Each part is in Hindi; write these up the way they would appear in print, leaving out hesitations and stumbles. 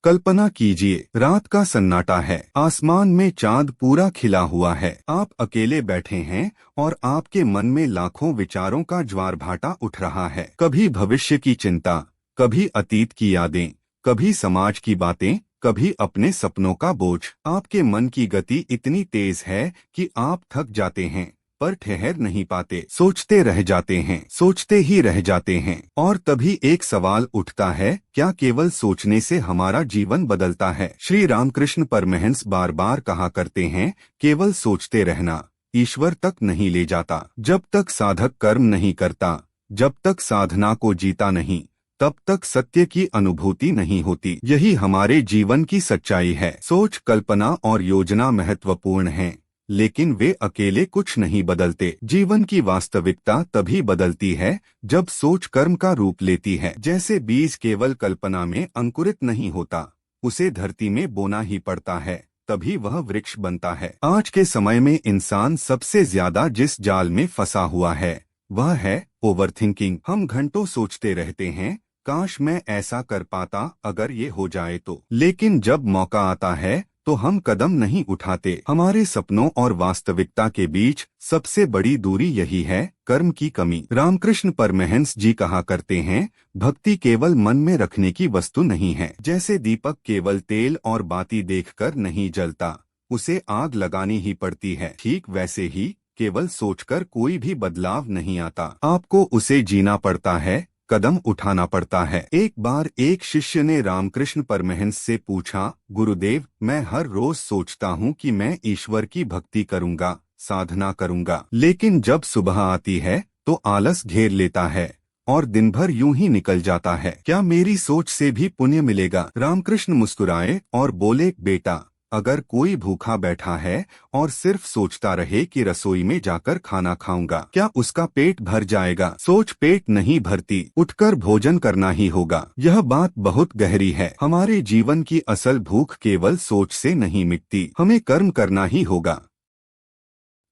कल्पना कीजिए, रात का सन्नाटा है, आसमान में चांद पूरा खिला हुआ है, आप अकेले बैठे हैं और आपके मन में लाखों विचारों का ज्वार भाटा उठ रहा है। कभी भविष्य की चिंता, कभी अतीत की यादें, कभी समाज की बातें, कभी अपने सपनों का बोझ। आपके मन की गति इतनी तेज है कि आप थक जाते हैं, पर ठहर नहीं पाते, सोचते रह जाते हैं, सोचते ही रह जाते हैं। और तभी एक सवाल उठता है, क्या केवल सोचने से हमारा जीवन बदलता है? श्री रामकृष्ण परमहंस बार बार कहा करते हैं, केवल सोचते रहना ईश्वर तक नहीं ले जाता। जब तक साधक कर्म नहीं करता, जब तक साधना को जीता नहीं, तब तक सत्य की अनुभूति नहीं होती। यही हमारे जीवन की सच्चाई है। सोच, कल्पना और योजना महत्वपूर्ण हैं, लेकिन वे अकेले कुछ नहीं बदलते। जीवन की वास्तविकता तभी बदलती है जब सोच कर्म का रूप लेती है। जैसे बीज केवल कल्पना में अंकुरित नहीं होता, उसे धरती में बोना ही पड़ता है, तभी वह वृक्ष बनता है। आज के समय में इंसान सबसे ज्यादा जिस जाल में फंसा हुआ है वह है ओवरथिंकिंग। हम घंटों सोचते रहते हैं, काश मैं ऐसा कर पाता, अगर ये हो जाए तो। लेकिन जब मौका आता है तो हम कदम नहीं उठाते। हमारे सपनों और वास्तविकता के बीच सबसे बड़ी दूरी यही है, कर्म की कमी। रामकृष्ण परमहंस जी कहा करते हैं, भक्ति केवल मन में रखने की वस्तु नहीं है। जैसे दीपक केवल तेल और बाती देखकर नहीं जलता, उसे आग लगानी ही पड़ती है, ठीक वैसे ही केवल सोचकर कोई भी बदलाव नहीं आता। आपको उसे जीना पड़ता है, कदम उठाना पड़ता है। एक बार एक शिष्य ने रामकृष्ण परमहंस से पूछा, गुरुदेव, मैं हर रोज सोचता हूँ कि मैं ईश्वर की भक्ति करूँगा, साधना करूँगा, लेकिन जब सुबह आती है तो आलस घेर लेता है और दिन भर यूं ही निकल जाता है। क्या मेरी सोच से भी पुण्य मिलेगा? रामकृष्ण मुस्कुराए और बोले, बेटा, अगर कोई भूखा बैठा है और सिर्फ सोचता रहे कि रसोई में जाकर खाना खाऊंगा, क्या उसका पेट भर जाएगा? सोच पेट नहीं भरती, उठकर भोजन करना ही होगा। यह बात बहुत गहरी है। हमारे जीवन की असल भूख केवल सोच से नहीं मिटती, हमें कर्म करना ही होगा।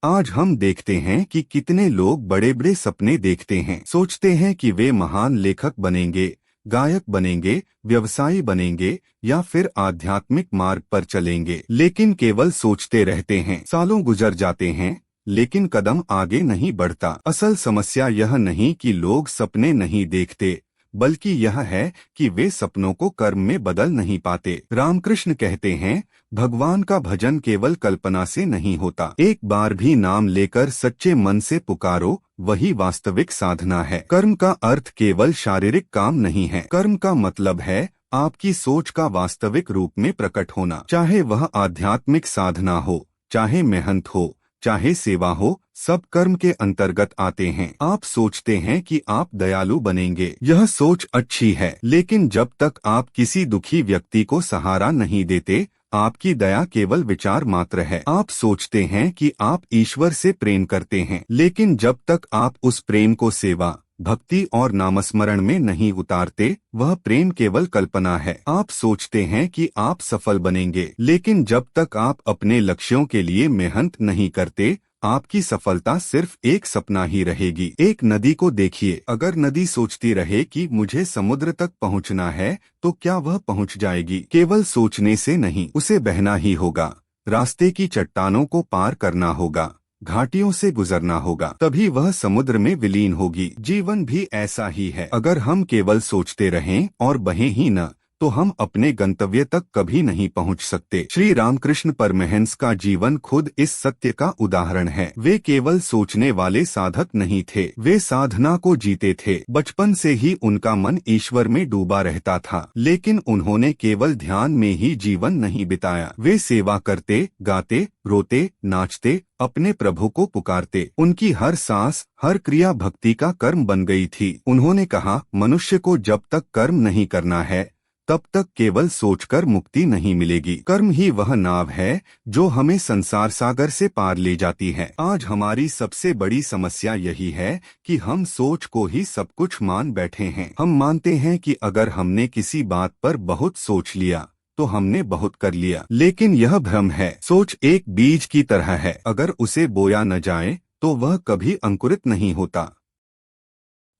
आज हम देखते हैं कि कितने लोग बड़े बड़े सपने देखते हैं, सोचते हैं कि वे महान लेखक बनेंगे, गायक बनेंगे, व्यवसायी बनेंगे या फिर आध्यात्मिक मार्ग पर चलेंगे, लेकिन केवल सोचते रहते हैं। सालों गुजर जाते हैं, लेकिन कदम आगे नहीं बढ़ता। असल समस्या यह नहीं कि लोग सपने नहीं देखते, बल्कि यह है कि वे सपनों को कर्म में बदल नहीं पाते। रामकृष्ण कहते हैं, भगवान का भजन केवल कल्पना से नहीं होता। एक बार भी नाम लेकर सच्चे मन से पुकारो, वही वास्तविक साधना है। कर्म का अर्थ केवल शारीरिक काम नहीं है। कर्म का मतलब है आपकी सोच का वास्तविक रूप में प्रकट होना। चाहे वह आध्यात्मिक साधना हो, चाहे मेहनत हो, चाहे सेवा हो, सब कर्म के अंतर्गत आते हैं। आप सोचते हैं कि आप दयालु बनेंगे, यह सोच अच्छी है, लेकिन जब तक आप किसी दुखी व्यक्ति को सहारा नहीं देते, आपकी दया केवल विचार मात्र है। आप सोचते हैं कि आप ईश्वर से प्रेम करते हैं, लेकिन जब तक आप उस प्रेम को सेवा, भक्ति और नामस्मरण में नहीं उतारते, वह प्रेम केवल कल्पना है। आप सोचते हैं कि आप सफल बनेंगे, लेकिन जब तक आप अपने लक्ष्यों के लिए मेहनत नहीं करते, आपकी सफलता सिर्फ एक सपना ही रहेगी। एक नदी को देखिए, अगर नदी सोचती रहे कि मुझे समुद्र तक पहुंचना है, तो क्या वह पहुंच जाएगी? केवल सोचने से नहीं, उसे बहना ही होगा। रास्ते की चट्टानों को पार करना होगा, घाटियों से गुजरना होगा, तभी वह समुद्र में विलीन होगी। जीवन भी ऐसा ही है। अगर हम केवल सोचते रहें और बहें ही न, तो हम अपने गंतव्य तक कभी नहीं पहुंच सकते। श्री रामकृष्ण परमहंस का जीवन खुद इस सत्य का उदाहरण है। वे केवल सोचने वाले साधक नहीं थे, वे साधना को जीते थे। बचपन से ही उनका मन ईश्वर में डूबा रहता था, लेकिन उन्होंने केवल ध्यान में ही जीवन नहीं बिताया। वे सेवा करते, गाते, रोते, नाचते, अपने प्रभु को पुकारते। उनकी हर सांस, हर क्रिया भक्ति का कर्म बन गई थी। उन्होंने कहा, मनुष्य को जब तक कर्म नहीं करना है, तब तक केवल सोचकर मुक्ति नहीं मिलेगी। कर्म ही वह नाव है जो हमें संसार सागर से पार ले जाती है। आज हमारी सबसे बड़ी समस्या यही है कि हम सोच को ही सब कुछ मान बैठे हैं। हम मानते हैं कि अगर हमने किसी बात पर बहुत सोच लिया तो हमने बहुत कर लिया, लेकिन यह भ्रम है। सोच एक बीज की तरह है, अगर उसे बोया न जाए तो वह कभी अंकुरित नहीं होता।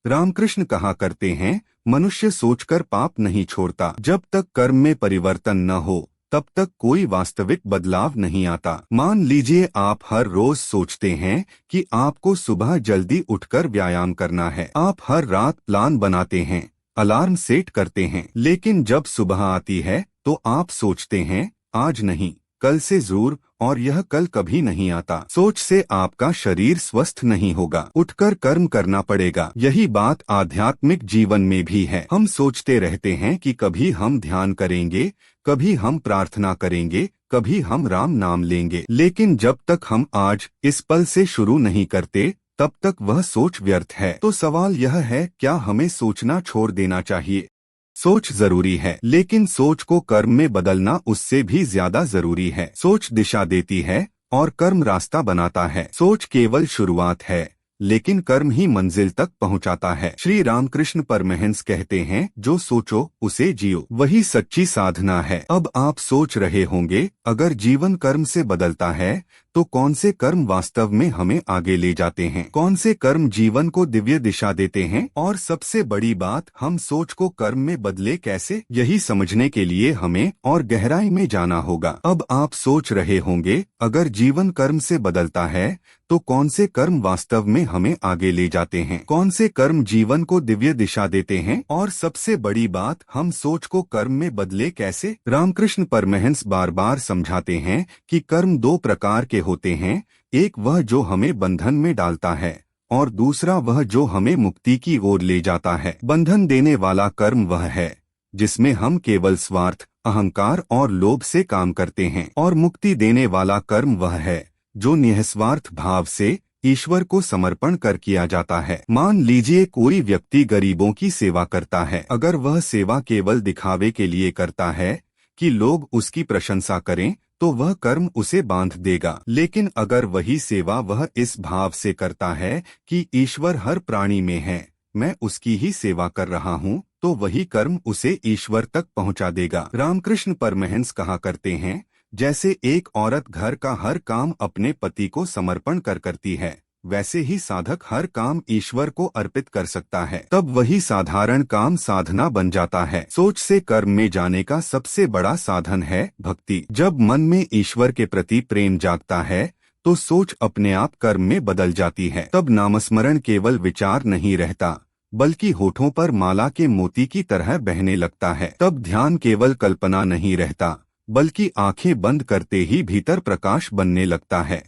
रामकृष्ण कहा करते हैं, मनुष्य सोचकर पाप नहीं छोड़ता। जब तक कर्म में परिवर्तन न हो तब तक कोई वास्तविक बदलाव नहीं आता। मान लीजिए आप हर रोज सोचते हैं कि आपको सुबह जल्दी उठकर व्यायाम करना है। आप हर रात प्लान बनाते हैं, अलार्म सेट करते हैं, लेकिन जब सुबह आती है तो आप सोचते हैं आज नहीं, कल से जरूर, और यह कल कभी नहीं आता। सोच से आपका शरीर स्वस्थ नहीं होगा, उठकर कर्म करना पड़ेगा। यही बात आध्यात्मिक जीवन में भी है। हम सोचते रहते हैं कि कभी हम ध्यान करेंगे, कभी हम प्रार्थना करेंगे, कभी हम राम नाम लेंगे, लेकिन जब तक हम आज इस पल से शुरू नहीं करते तब तक वह सोच व्यर्थ है। तो सवाल यह है, क्या हमें सोचना छोड़ देना चाहिए? सोच जरूरी है, लेकिन सोच को कर्म में बदलना उससे भी ज्यादा जरूरी है। सोच दिशा देती है और कर्म रास्ता बनाता है। सोच केवल शुरुआत है, लेकिन कर्म ही मंजिल तक पहुंचाता है। श्री रामकृष्ण परमहंस कहते हैं, जो सोचो उसे जियो, वही सच्ची साधना है। अब आप सोच रहे होंगे, अगर जीवन कर्म से बदलता है तो कौन से कर्म वास्तव में हमें आगे ले जाते हैं? कौन से कर्म जीवन को दिव्य दिशा देते हैं? और सबसे बड़ी बात, हम सोच को कर्म में बदले कैसे? यही समझने के लिए हमें और गहराई में जाना होगा। अब आप सोच रहे होंगे, अगर जीवन कर्म से बदलता है तो कौन से कर्म वास्तव में हमें आगे ले जाते हैं? कौन से कर्म जीवन को दिव्य दिशा देते हैं? और सबसे बड़ी बात, हम सोच को कर्म में बदले कैसे? रामकृष्ण परमहंस बार बार समझाते हैं कि कर्म दो प्रकार के होते हैं। एक वह जो हमें बंधन में डालता है और दूसरा वह जो हमें मुक्ति की ओर ले जाता है। बंधन देने वाला कर्म वह है जिसमें हम केवल स्वार्थ, अहंकार और लोभ से काम करते हैं, और मुक्ति देने वाला कर्म वह है जो निस्वार्थ भाव से ईश्वर को समर्पण कर किया जाता है। मान लीजिए कोई व्यक्ति गरीबों की सेवा करता है। अगर वह सेवा केवल दिखावे के लिए करता है कि लोग उसकी प्रशंसा करें तो वह कर्म उसे बांध देगा। लेकिन अगर वही सेवा वह इस भाव से करता है कि ईश्वर हर प्राणी में है, मैं उसकी ही सेवा कर रहा हूँ, तो वही कर्म उसे ईश्वर तक पहुँचा देगा। रामकृष्ण परमहंस कहा करते हैं, जैसे एक औरत घर का हर काम अपने पति को समर्पण कर करती है, वैसे ही साधक हर काम ईश्वर को अर्पित कर सकता है। तब वही साधारण काम साधना बन जाता है। सोच से कर्म में जाने का सबसे बड़ा साधन है भक्ति। जब मन में ईश्वर के प्रति प्रेम जागता है तो सोच अपने आप कर्म में बदल जाती है। तब नामस्मरण केवल विचार नहीं रहता, बल्कि होठों पर माला के मोती की तरह बहने लगता है। तब ध्यान केवल कल्पना नहीं रहता, बल्कि आंखें बंद करते ही भीतर प्रकाश बनने लगता है।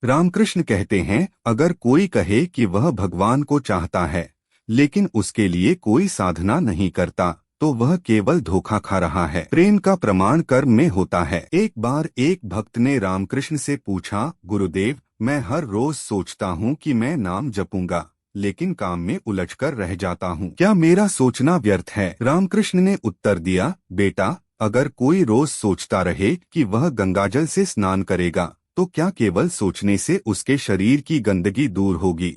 रामकृष्ण कहते हैं, अगर कोई कहे कि वह भगवान को चाहता है लेकिन उसके लिए कोई साधना नहीं करता, तो वह केवल धोखा खा रहा है। प्रेम का प्रमाण कर्म में होता है। एक बार एक भक्त ने रामकृष्ण से पूछा, गुरुदेव, मैं हर रोज सोचता हूँ कि मैं नाम जपूंगा, लेकिन काम में उलझकर रह जाता हूँ, क्या मेरा सोचना व्यर्थ है? रामकृष्ण ने उत्तर दिया, बेटा, अगर कोई रोज सोचता रहे कि वह गंगाजल से स्नान करेगा, तो क्या केवल सोचने से उसके शरीर की गंदगी दूर होगी?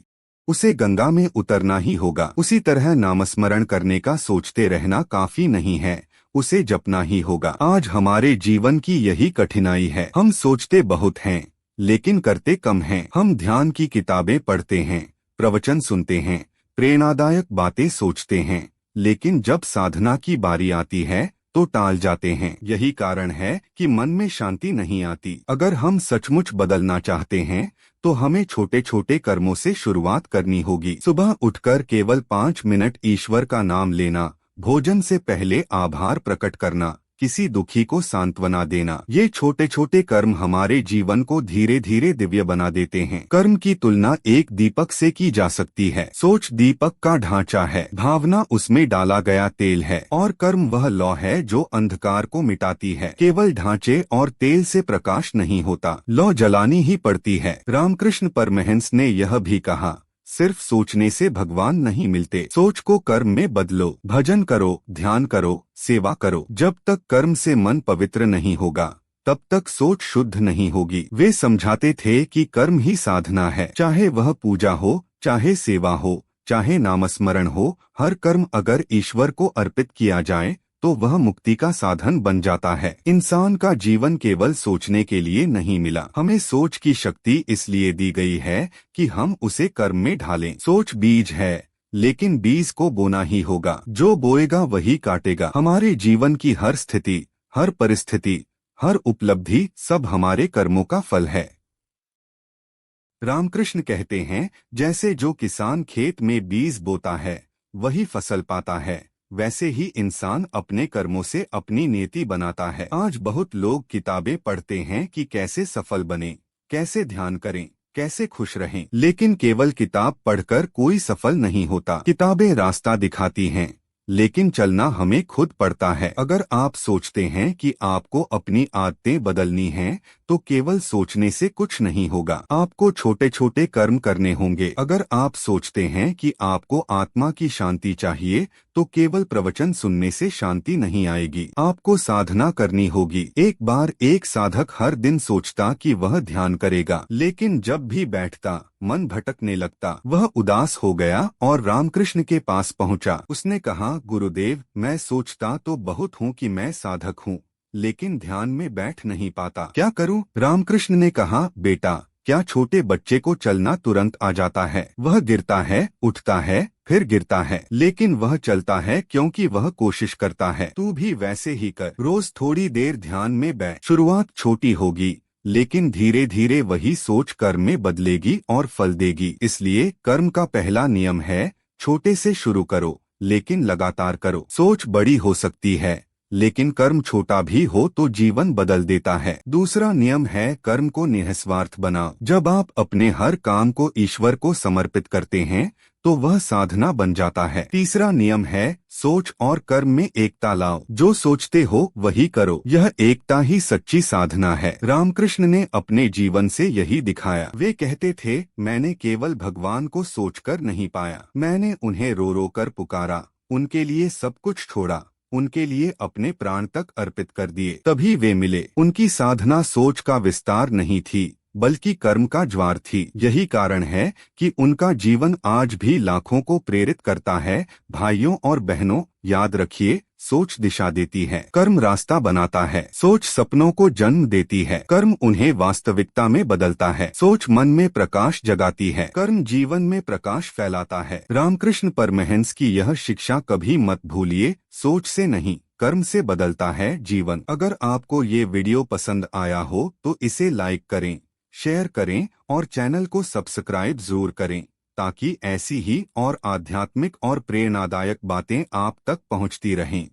उसे गंगा में उतरना ही होगा। उसी तरह नामस्मरण करने का सोचते रहना काफी नहीं है, उसे जपना ही होगा। आज हमारे जीवन की यही कठिनाई है। हम सोचते बहुत हैं, लेकिन करते कम हैं। हम ध्यान की किताबें पढ़ते हैं, प्रवचन सुनते हैं, प्रेरणादायक बातें सोचते हैं, लेकिन जब साधना की बारी आती है तो टाल जाते हैं। यही कारण है कि मन में शांति नहीं आती। अगर हम सचमुच बदलना चाहते हैं तो हमें छोटे छोटे कर्मों से शुरुआत करनी होगी। सुबह उठकर केवल 5 मिनट ईश्वर का नाम लेना, भोजन से पहले आभार प्रकट करना, किसी दुखी को सांत्वना देना, ये छोटे छोटे कर्म हमारे जीवन को धीरे धीरे दिव्य बना देते हैं। कर्म की तुलना एक दीपक से की जा सकती है। सोच दीपक का ढांचा है, भावना उसमें डाला गया तेल है, और कर्म वह लौ है जो अंधकार को मिटाती है। केवल ढांचे और तेल से प्रकाश नहीं होता, लौ जलानी ही पड़ती है। रामकृष्ण परमहंस ने यह भी कहा, सिर्फ सोचने से भगवान नहीं मिलते, सोच को कर्म में बदलो। भजन करो, ध्यान करो, सेवा करो। जब तक कर्म से मन पवित्र नहीं होगा तब तक सोच शुद्ध नहीं होगी। वे समझाते थे कि कर्म ही साधना है, चाहे वह पूजा हो, चाहे सेवा हो, चाहे नामस्मरण हो, हर कर्म अगर ईश्वर को अर्पित किया जाए तो वह मुक्ति का साधन बन जाता है। इंसान का जीवन केवल सोचने के लिए नहीं मिला, हमें सोच की शक्ति इसलिए दी गई है कि हम उसे कर्म में ढालें। सोच बीज है लेकिन बीज को बोना ही होगा। जो बोएगा वही काटेगा। हमारे जीवन की हर स्थिति, हर परिस्थिति, हर उपलब्धि सब हमारे कर्मों का फल है। रामकृष्ण कहते हैं, जैसे जो किसान खेत में बीज बोता है वही फसल पाता है, वैसे ही इंसान अपने कर्मों से अपनी नियति बनाता है। आज बहुत लोग किताबें पढ़ते हैं कि कैसे सफल बने, कैसे ध्यान करें, कैसे खुश रहें, लेकिन केवल किताब पढ़कर कोई सफल नहीं होता। किताबें रास्ता दिखाती हैं, लेकिन चलना हमें खुद पड़ता है। अगर आप सोचते हैं कि आपको अपनी आदतें बदलनी हैं, तो केवल सोचने से कुछ नहीं होगा। आपको छोटे छोटे कर्म करने होंगे। अगर आप सोचते हैं कि आपको आत्मा की शांति चाहिए, तो केवल प्रवचन सुनने से शांति नहीं आएगी। आपको साधना करनी होगी। एक बार एक साधक हर दिन सोचता कि वह ध्यान करेगा, लेकिन जब भी बैठता मन भटकने लगता। वह उदास हो गया और रामकृष्ण के पास पहुंचा। उसने कहा, गुरुदेव, मैं सोचता तो बहुत हूँ कि मैं साधक हूँ, लेकिन ध्यान में बैठ नहीं पाता, क्या करूँ? रामकृष्ण ने कहा, बेटा, क्या छोटे बच्चे को चलना तुरंत आ जाता है? वह गिरता है, उठता है, फिर गिरता है, लेकिन वह चलता है क्योंकि वह कोशिश करता है। तू भी वैसे ही कर। रोज थोड़ी देर ध्यान में बैठ। शुरुआत छोटी होगी, लेकिन धीरे धीरे वही सोच कर्म में बदलेगी और फल देगी। इसलिए कर्म का पहला नियम है, छोटे से शुरू करो, लेकिन लगातार करो। सोच बड़ी हो सकती है, लेकिन कर्म छोटा भी हो तो जीवन बदल देता है। दूसरा नियम है, कर्म को निःस्वार्थ बनाओ। जब आप अपने हर काम को ईश्वर को समर्पित करते हैं, तो वह साधना बन जाता है। तीसरा नियम है, सोच और कर्म में एकता लाओ। जो सोचते हो वही करो। यह एकता ही सच्ची साधना है। रामकृष्ण ने अपने जीवन से यही दिखाया। वे कहते थे, मैंने केवल भगवान को सोचकर नहीं पाया, मैंने उन्हें रो रो कर पुकारा, उनके लिए सब कुछ छोड़ा, उनके लिए अपने प्राण तक अर्पित कर दिए, तभी वे मिले। उनकी साधना सोच का विस्तार नहीं थी, बल्कि कर्म का ज्वार थी। यही कारण है कि उनका जीवन आज भी लाखों को प्रेरित करता है। भाइयों और बहनों, याद रखिए, सोच दिशा देती है, कर्म रास्ता बनाता है। सोच सपनों को जन्म देती है, कर्म उन्हें वास्तविकता में बदलता है। सोच मन में प्रकाश जगाती है, कर्म जीवन में प्रकाश फैलाता है। रामकृष्ण परमहंस की यह शिक्षा कभी मत भूलिए, सोच से नहीं, कर्म से बदलता है जीवन। अगर आपको ये वीडियो पसंद आया हो तो इसे लाइक करें, शेयर करें और चैनल को सब्सक्राइब जरूर करें, ताकि ऐसी ही और आध्यात्मिक और प्रेरणादायक बातें आप तक पहुंचती रहें।